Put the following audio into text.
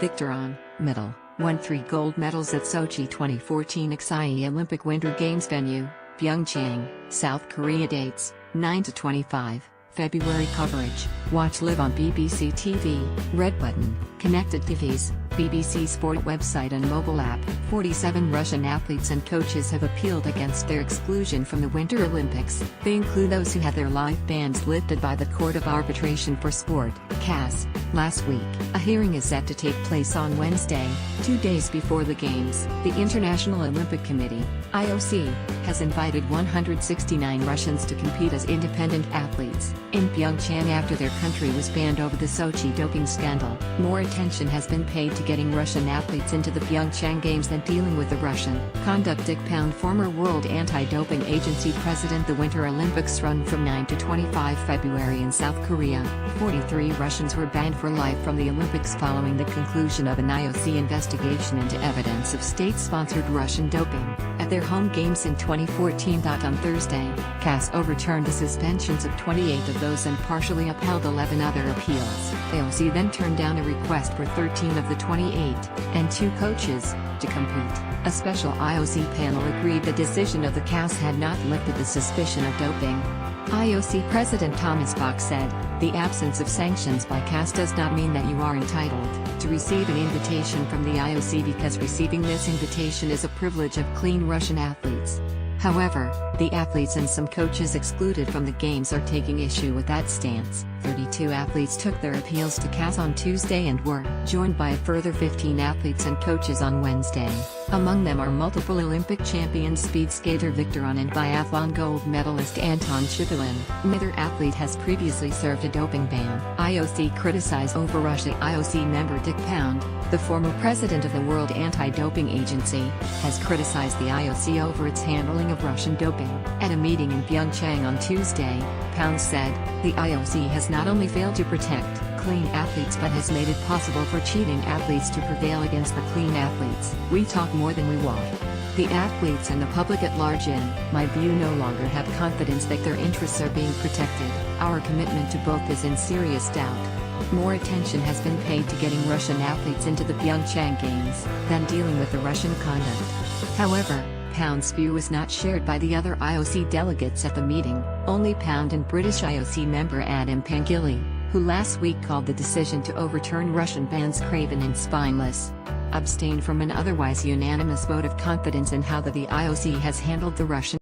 Victor middle, won 3 gold medals at Sochi 2014 XIE Olympic Winter Games venue, Pyeongchang, South Korea. Dates, 9–25, February. Coverage, watch live on BBC TV, Red Button, Connected TVs, BBC Sport website and mobile app. 47 Russian athletes and coaches have appealed against their exclusion from the Winter Olympics. They include those who had their life bans lifted by the Court of Arbitration for Sport, CAS, last week. A hearing is set to take place on Wednesday, 2 days before the Games. The International Olympic Committee, IOC, has invited 169 Russians to compete as independent athletes in Pyeongchang after their country was banned over the Sochi doping scandal. More attention has been paid to getting Russian athletes into the Pyeongchang Games than dealing with the Russian conduct. Dick Pound, former World Anti-Doping Agency president. The Winter Olympics run from 9 to 25 February in South Korea. 43 Russians were banned for life from the Olympics following the conclusion of an IOC investigation into evidence of state-sponsored Russian doping at their home games in 2014. On Thursday, CAS overturned the suspensions of 28 of those and partially upheld 11 other appeals. IOC then turned down a request for 13 of the 28, and 2 coaches, to compete. A special IOC panel agreed the decision of the CAS had not lifted the suspicion of doping. IOC President Thomas Bach said, "The absence of sanctions by CAS does not mean that you are entitled to receive an invitation from the IOC, because receiving this invitation is a privilege of clean Russian athletes." However, the athletes and some coaches excluded from the Games are taking issue with that stance. 32 athletes took their appeals to CAS on Tuesday and were joined by a further 15 athletes and coaches on Wednesday. Among them are multiple Olympic champion speed skater Victor and biathlon gold medalist Anton Chipilin. Neither athlete has previously served a doping ban. IOC criticized over Russia. IOC member Dick Pound, the former president of the World Anti-Doping Agency, has criticized the IOC over its handling of Russian doping. At a meeting in Pyeongchang on Tuesday, Pound said, "The IOC has not only failed to protect clean athletes but has made it possible for cheating athletes to prevail against the clean athletes. We talk more than we walk." The athletes and the public at large, in my view, no longer have confidence that their interests are being protected. Our commitment to both is in serious doubt. More attention has been paid to getting Russian athletes into the Pyeongchang Games than dealing with the Russian conduct. However, Pound's view was not shared by the other IOC delegates at the meeting. Only Pound and British IOC member Adam Pangili, who last week called the decision to overturn Russian bans craven and spineless, abstained from an otherwise unanimous vote of confidence in how the IOC has handled the Russian